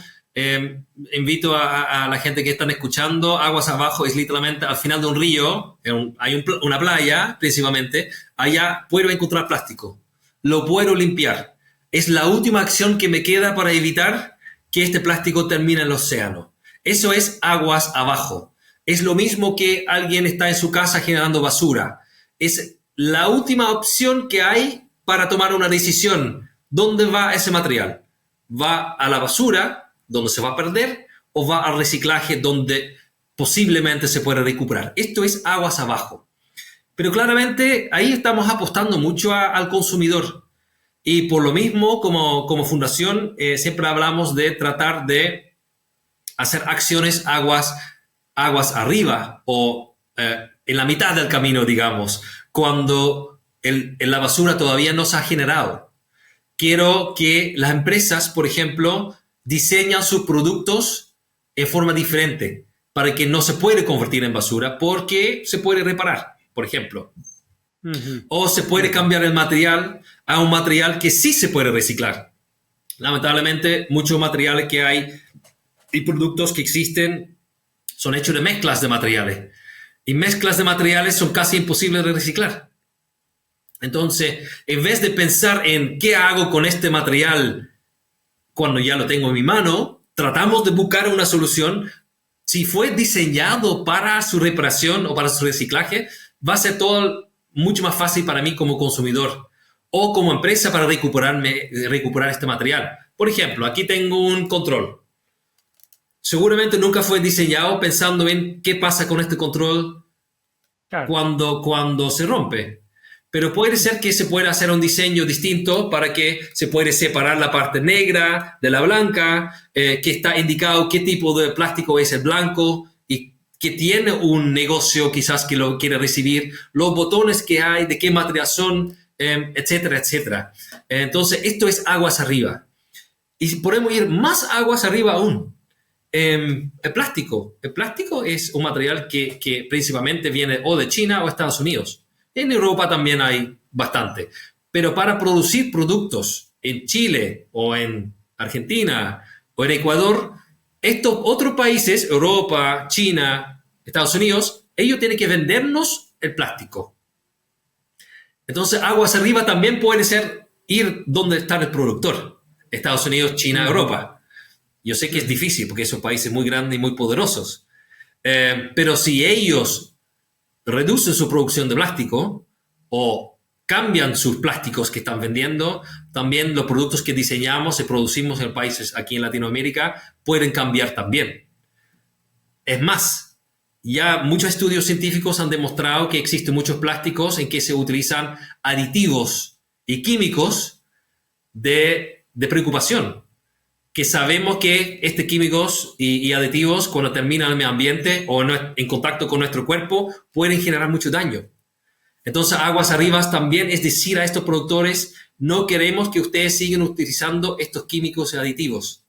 invito a la gente que están escuchando. Aguas abajo es literalmente al final de un río, hay una playa principalmente, allá puedo encontrar plástico, lo puedo limpiar. Es la última acción que me queda para evitar que este plástico termine en el océano. Eso es aguas abajo. Es lo mismo que alguien está en su casa generando basura. Es la última opción que hay para tomar una decisión. ¿Dónde va ese material? ¿Va a la basura, donde se va a perder, o va al reciclaje, donde posiblemente se puede recuperar. Esto es aguas abajo. Pero claramente ahí estamos apostando mucho al consumidor. Y por lo mismo, como fundación, siempre hablamos de tratar de hacer acciones aguas arriba o en la mitad del camino, digamos, cuando la basura todavía no se ha generado. Quiero que las empresas, por ejemplo, diseñan sus productos en forma diferente para que no se puede convertir en basura porque se puede reparar, por ejemplo. O se puede cambiar el material a un material que sí se puede reciclar. Lamentablemente, muchos materiales que hay y productos que existen son hechos de mezclas de materiales. Y mezclas de materiales son casi imposibles de reciclar. Entonces, en vez de pensar en qué hago con este material cuando ya lo tengo en mi mano, tratamos de buscar una solución. Si fue diseñado para su reparación o para su reciclaje, va a ser todo mucho más fácil para mí como consumidor o como empresa para recuperar este material. Por ejemplo, aquí tengo un control. Seguramente nunca fue diseñado pensando en qué pasa con este control cuando se rompe. Pero puede ser que se pueda hacer un diseño distinto para que se pueda separar la parte negra de la blanca, que está indicado qué tipo de plástico es el blanco y que tiene un negocio quizás que lo quiere recibir, los botones que hay, de qué material son, etcétera, etcétera. Entonces, esto es aguas arriba. Y podemos ir más aguas arriba aún. El plástico. El plástico es un material que principalmente viene o de China o Estados Unidos. En Europa también hay bastante. Pero para producir productos en Chile o en Argentina o en Ecuador, estos otros países, Europa, China, Estados Unidos, ellos tienen que vendernos el plástico. Entonces, aguas arriba también puede ser ir donde está el productor. Estados Unidos, China, Europa. Yo sé que es difícil porque son países muy grandes y muy poderosos. Pero si ellos reducen su producción de plástico o cambian sus plásticos que están vendiendo, también los productos que diseñamos y producimos en países aquí en Latinoamérica pueden cambiar también. Es más, ya muchos estudios científicos han demostrado que existen muchos plásticos en que se utilizan aditivos y químicos de preocupación, que sabemos que estos químicos y aditivos cuando terminan en el medio ambiente o en contacto con nuestro cuerpo pueden generar mucho daño. Entonces, aguas arriba también es decir a estos productores, no queremos que ustedes sigan utilizando estos químicos y aditivos.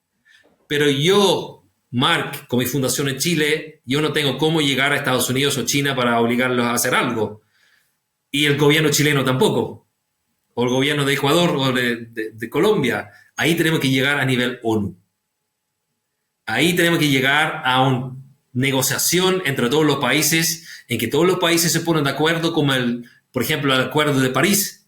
Pero yo, Mark, con mi fundación en Chile, yo no tengo cómo llegar a Estados Unidos o China para obligarlos a hacer algo. Y el gobierno chileno tampoco. O el gobierno de Ecuador o de Colombia. Ahí tenemos que llegar a nivel ONU. Ahí tenemos que llegar a una negociación entre todos los países, en que todos los países se ponen de acuerdo, como por ejemplo, el Acuerdo de París,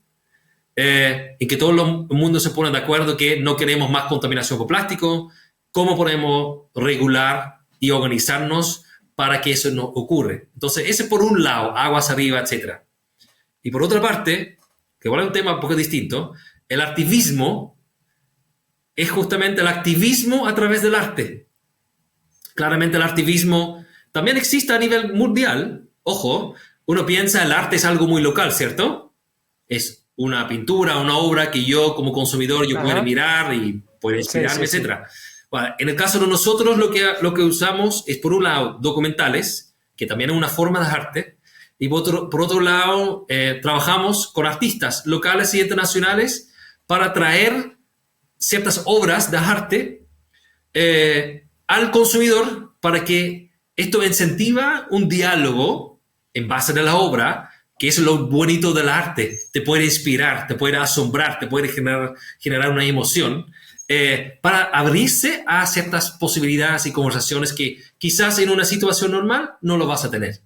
en que todo el mundo se pone de acuerdo que no queremos más contaminación por plástico, cómo podemos regular y organizarnos para que eso no ocurra. Entonces, ese por un lado, aguas arriba, etc. Y por otra parte, que igual es un tema un poco distinto, el activismo es justamente el activismo a través del arte. Claramente el activismo también existe a nivel mundial. Ojo, uno piensa el arte es algo muy local, ¿cierto? Es una pintura, una obra que yo como consumidor yo puedo mirar y puedo inspirarme, sí, etc. Bueno, en el caso de nosotros lo que usamos es por un lado documentales, que también es una forma de arte, y por otro lado trabajamos con artistas locales y internacionales para traer ciertas obras de arte al consumidor para que esto incentiva un diálogo en base a la obra, que es lo bonito del arte. Te puede inspirar, te puede asombrar, te puede generar una emoción para abrirse a ciertas posibilidades y conversaciones que quizás en una situación normal no lo vas a tener.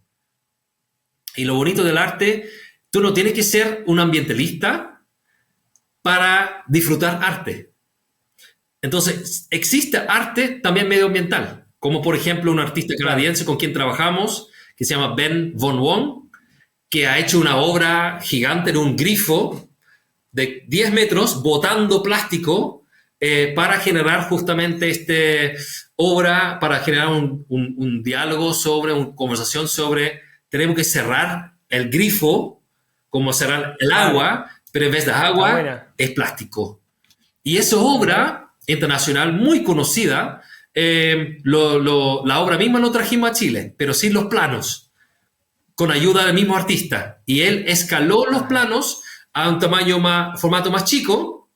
Y lo bonito del arte, tú no tienes que ser un ambientalista para disfrutar arte. Entonces, existe arte también medioambiental, como por ejemplo un artista canadiense con quien trabajamos, que se llama Ben Von Wong, que ha hecho una obra gigante de un grifo de 10 metros botando plástico para generar justamente obra, para generar un diálogo una conversación sobre, tenemos que cerrar el grifo, como cerrar el agua, pero en vez de agua es plástico. Y esa obra internacional muy conocida, la obra misma lo trajimos a Chile, pero sin los planos, con ayuda del mismo artista. Y él escaló los planos a un formato más chico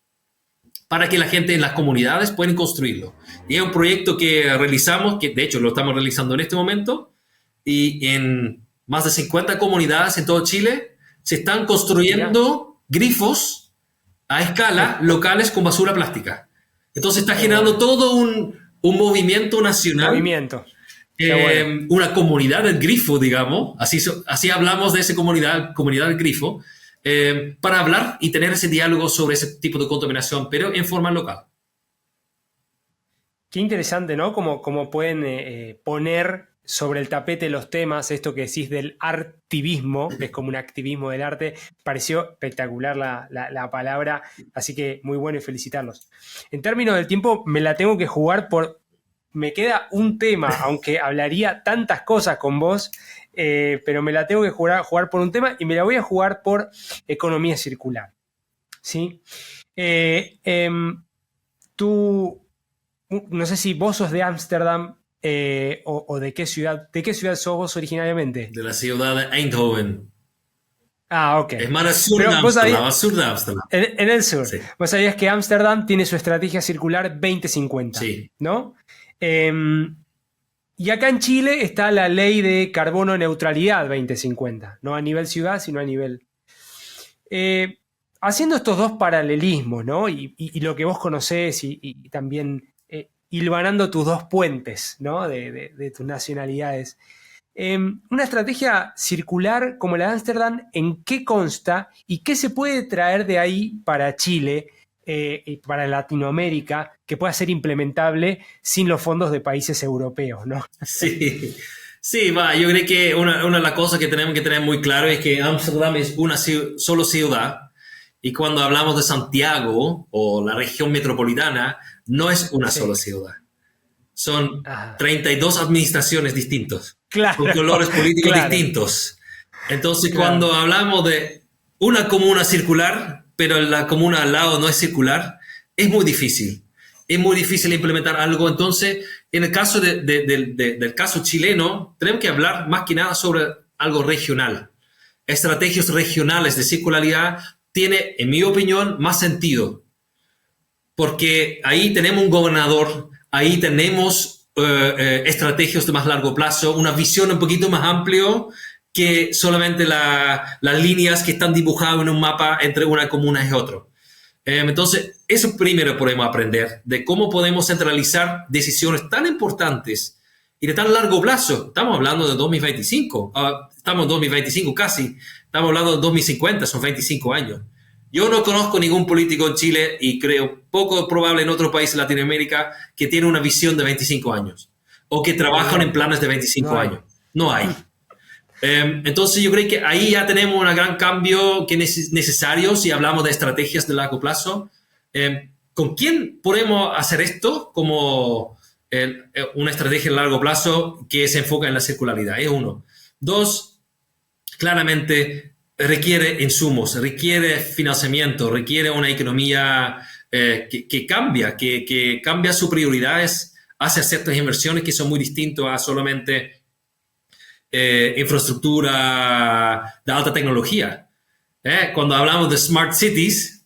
para que la gente en las comunidades puedan construirlo. Y es un proyecto que realizamos, que de hecho lo estamos realizando en este momento, y en más de 50 comunidades en todo Chile se están construyendo grifos a escala locales con basura plástica. Entonces está generando todo un movimiento nacional. Una comunidad del grifo, digamos. Así hablamos de esa comunidad del grifo, para hablar y tener ese diálogo sobre ese tipo de contaminación, pero en forma local. Qué interesante, ¿no? Como pueden poner sobre el tapete los temas, esto que decís del artivismo, que es como un activismo del arte. Pareció espectacular la palabra, así que muy bueno y felicitarlos. En términos del tiempo, me la tengo que jugar me queda un tema, aunque hablaría tantas cosas con vos, pero me la tengo que jugar por un tema y me la voy a jugar por economía circular. ¿Sí? Tú, no sé si vos sos de Ámsterdam o de qué ciudad sos vos originariamente. De la ciudad de Eindhoven. Ah, ok. Es más al sur de Ámsterdam. En el sur. Sí. Vos sabías que Ámsterdam tiene su estrategia circular 2050, sí. ¿no? Y acá en Chile está la ley de carbono neutralidad 2050, no a nivel ciudad, sino a nivel... haciendo estos dos paralelismos, ¿no? Y lo que vos conocés y también hilvanando tus dos puentes, ¿no? de tus nacionalidades. Una estrategia circular como la de Ámsterdam, ¿en qué consta y qué se puede traer de ahí para Chile y para Latinoamérica que pueda ser implementable sin los fondos de países europeos, ¿no? Sí, yo creo que una de las cosas que tenemos que tener muy claro es que Ámsterdam es una solo ciudad, y cuando hablamos de Santiago o la región metropolitana, no es una sola ciudad. Son 32 administraciones distintas, con colores políticos distintos. Entonces, cuando hablamos de una comuna circular, pero la comuna al lado no es circular, es muy difícil. Es muy difícil implementar algo. Entonces, en el caso del caso chileno, tenemos que hablar más que nada sobre algo regional. Estrategias regionales de circularidad tiene, en mi opinión, más sentido. Porque ahí tenemos un gobernador, ahí tenemos estrategias de más largo plazo, una visión un poquito más amplio que solamente las líneas que están dibujadas en un mapa entre una comuna y otra. Entonces, eso primero podemos aprender, de cómo podemos centralizar decisiones tan importantes y de tan largo plazo. Estamos hablando de 2025, estamos en 2025 casi, estamos hablando de 2050, son 25 años. Yo no conozco ningún político en Chile, y creo poco probable en otro país de Latinoamérica, que tiene una visión de 25 años o que trabajan en planes de 25 años. No hay. Entonces yo creo que ahí ya tenemos un gran cambio que es necesario si hablamos de estrategias de largo plazo. ¿Con quién podemos hacer esto como una estrategia de largo plazo que se enfoca en la circularidad? Es uno. Dos, claramente requiere insumos, requiere financiamiento, requiere una economía que cambia sus prioridades hacia ciertas inversiones que son muy distintas a solamente infraestructura de alta tecnología. Cuando hablamos de smart cities,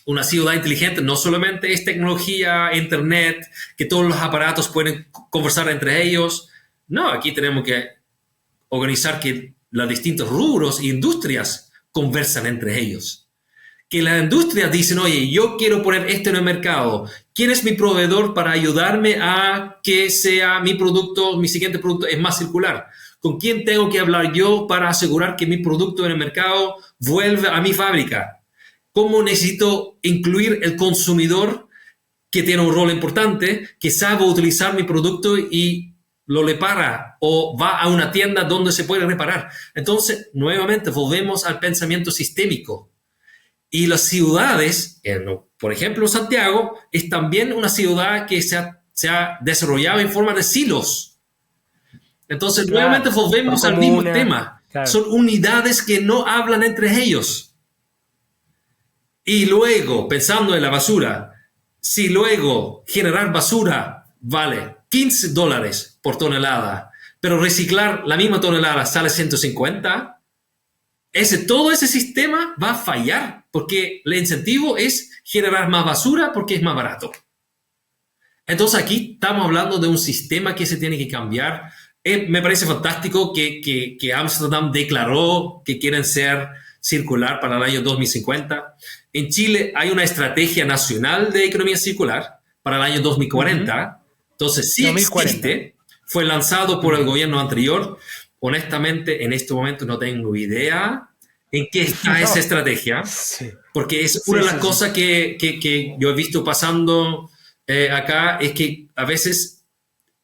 una ciudad inteligente no solamente es tecnología, internet, que todos los aparatos pueden conversar entre ellos. No, aquí tenemos que organizar que los distintos rubros e industrias conversan entre ellos. Que las industrias dicen, oye, yo quiero poner esto en el mercado. ¿Quién es mi proveedor para ayudarme a que sea mi producto, mi siguiente producto es más circular? ¿Con quién tengo que hablar yo para asegurar que mi producto en el mercado vuelve a mi fábrica? ¿Cómo necesito incluir el consumidor, que tiene un rol importante, que sabe utilizar mi producto y lo repara o va a una tienda donde se puede reparar? Entonces, nuevamente, volvemos al pensamiento sistémico. Y las ciudades, por ejemplo, Santiago, es también una ciudad que se ha desarrollado en forma de silos. Entonces, nuevamente Claro, por volvemos al mismo comuna, tema. claro. Son unidades que no hablan entre ellos. Y luego, pensando en la basura, si luego generar basura vale $15 por tonelada, pero reciclar la misma tonelada sale 150, todo ese sistema va a fallar porque el incentivo es generar más basura porque es más barato. Entonces aquí estamos hablando de un sistema que se tiene que cambiar. Me parece fantástico que Amsterdam declaró que quieren ser circular para el año 2050. En Chile hay una estrategia nacional de economía circular para el año 2040. Entonces sí 2040. existe. Fue lanzado por el gobierno anterior. Honestamente, en este momento no tengo idea en qué está esa estrategia, Sí. porque es una de las cosas que yo he visto pasando acá, es que a veces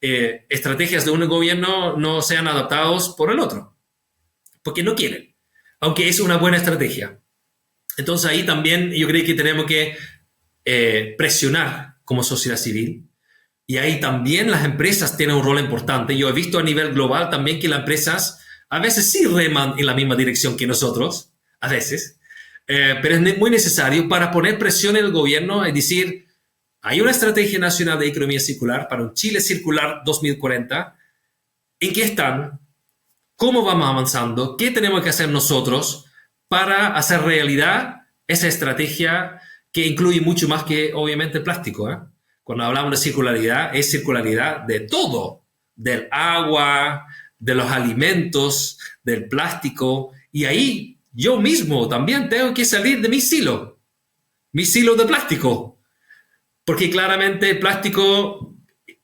estrategias de un gobierno no sean adaptados por el otro, porque no quieren, aunque es una buena estrategia. Entonces ahí también yo creo que tenemos que presionar como sociedad civil. Y ahí también las empresas tienen un rol importante. Yo he visto a nivel global también que las empresas a veces sí reman en la misma dirección que nosotros, a veces, pero es muy necesario para poner presión en el gobierno y decir, hay una estrategia nacional de economía circular para un Chile circular 2040. ¿En qué están? ¿Cómo vamos avanzando? ¿Qué tenemos que hacer nosotros para hacer realidad esa estrategia que incluye mucho más que, obviamente, el plástico, ¿eh? Cuando hablamos de circularidad, es circularidad de todo, del agua, de los alimentos, del plástico. Y ahí yo mismo también tengo que salir de mi silo de plástico. Porque claramente el plástico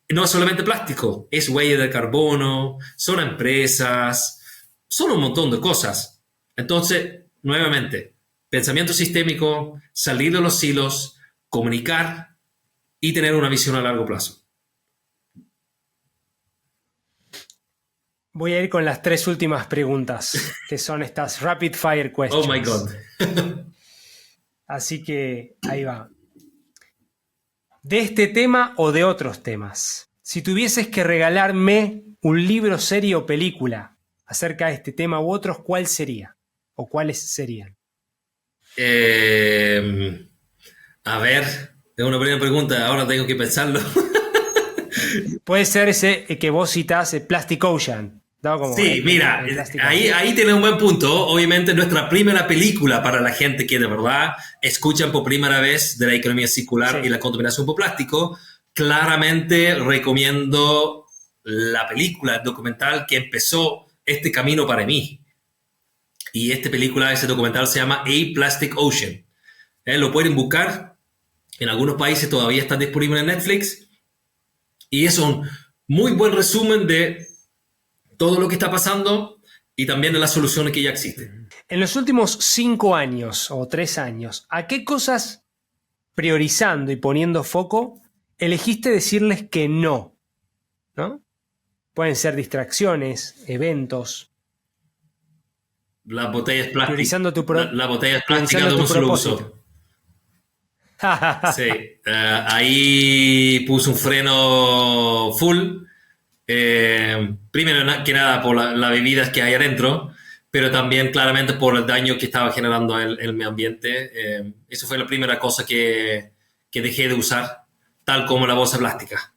no es solamente plástico, es huella de carbono, son empresas, son un montón de cosas. Entonces, nuevamente, pensamiento sistémico, salir de los silos, comunicar y tener una visión a largo plazo. Voy a ir con las 3 últimas preguntas, que son estas rapid fire questions. Oh my God. Así que ahí va. ¿De este tema o de otros temas? Si tuvieses que regalarme un libro, serie o película acerca de este tema u otros, ¿cuál sería? ¿O cuáles serían? A ver, es una primera pregunta, ahora tengo que pensarlo. Puede ser ese que vos citás, Plastic Ocean. ¿No? Como sí, mira, ahí tiene un buen punto. Obviamente nuestra primera película para la gente que de verdad escuchan por primera vez de la economía circular y la contaminación por plástico, claramente recomiendo la película, el documental que empezó este camino para mí. Y esta película, ese documental se llama A Plastic Ocean. Lo pueden buscar. En algunos países todavía está disponible en Netflix. Y es un muy buen resumen de todo lo que está pasando y también de las soluciones que ya existen. En los últimos 5 años o 3 años, ¿a qué cosas, priorizando y poniendo foco, elegiste decirles que no? ¿No? Pueden ser distracciones, eventos. Las botellas plásticas. Priorizando tu las botellas plásticas de un solo uso. Sí, ahí puse un freno full. Primero que nada por las bebidas que hay adentro, pero también claramente por el daño que estaba generando el medio ambiente. Eso fue la primera cosa que dejé de usar, tal como la bolsa plástica.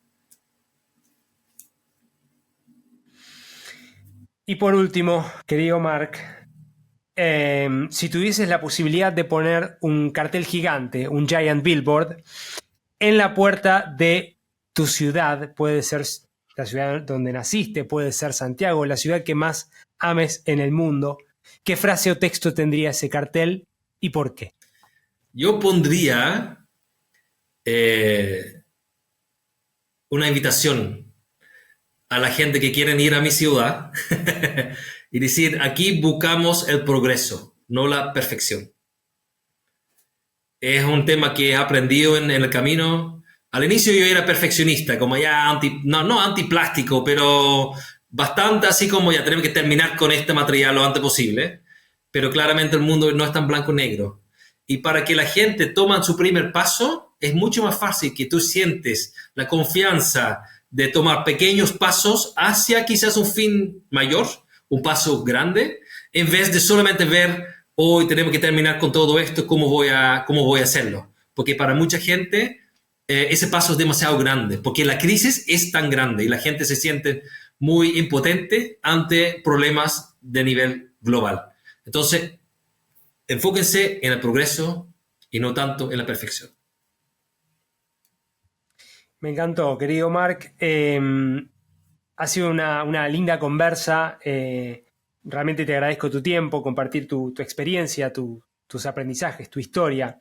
Y por último, querido Marc, si tuvieses la posibilidad de poner un cartel gigante, un giant billboard, en la puerta de tu ciudad, puede ser la ciudad donde naciste, puede ser Santiago, la ciudad que más ames en el mundo, ¿qué frase o texto tendría ese cartel y por qué? Yo pondría una invitación a la gente que quieren ir a mi ciudad y decir, aquí buscamos el progreso, no la perfección. Es un tema que he aprendido en el camino. Al inicio yo era perfeccionista, como ya no antiplástico, pero bastante así como ya tenemos que terminar con este material lo antes posible. Pero claramente el mundo no es tan blanco-negro. Y para que la gente tome su primer paso, es mucho más fácil que tú sientes la confianza de tomar pequeños pasos hacia quizás un fin mayor, un paso grande, en vez de solamente ver, hoy tenemos que terminar con todo esto, ¿cómo voy a hacerlo? Porque para mucha gente ese paso es demasiado grande, porque la crisis es tan grande y la gente se siente muy impotente ante problemas de nivel global. Entonces, enfóquense en el progreso y no tanto en la perfección. Me encantó, querido Marc. Ha sido una linda conversa. Realmente te agradezco tu tiempo, compartir tu experiencia, tus aprendizajes, tu historia.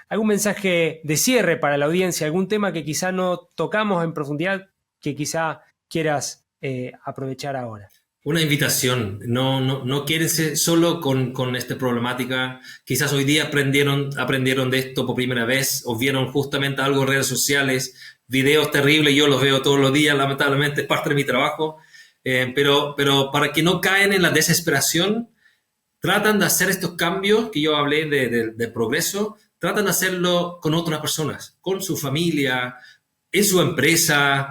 ¿Algún mensaje de cierre para la audiencia? ¿Algún tema que quizá no tocamos en profundidad que quizá quieras aprovechar ahora? Una invitación, no quédense solo con esta problemática. Quizás hoy día aprendieron de esto por primera vez o vieron justamente algo en redes sociales, videos terribles, yo los veo todos los días, lamentablemente es parte de mi trabajo, pero para que no caen en la desesperación, tratan de hacer estos cambios que yo hablé de progreso, tratan de hacerlo con otras personas, con su familia, en su empresa,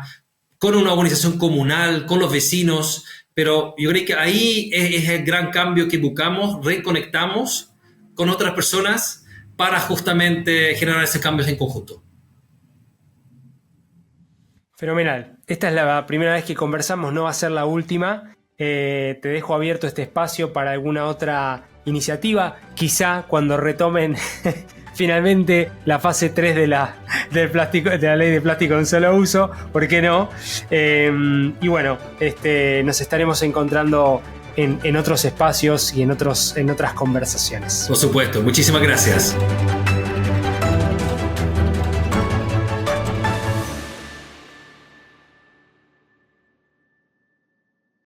con una organización comunal, con los vecinos. Pero yo creo que ahí es el gran cambio que buscamos, reconectamos con otras personas para justamente generar ese cambio en conjunto. Fenomenal. Esta es la primera vez que conversamos, no va a ser la última. Te dejo abierto este espacio para alguna otra iniciativa, quizá cuando retomen finalmente la fase 3 de la ley de plástico de un solo uso, ¿por qué no? Y bueno, nos estaremos encontrando en otros espacios y en otras conversaciones. Por supuesto, muchísimas gracias.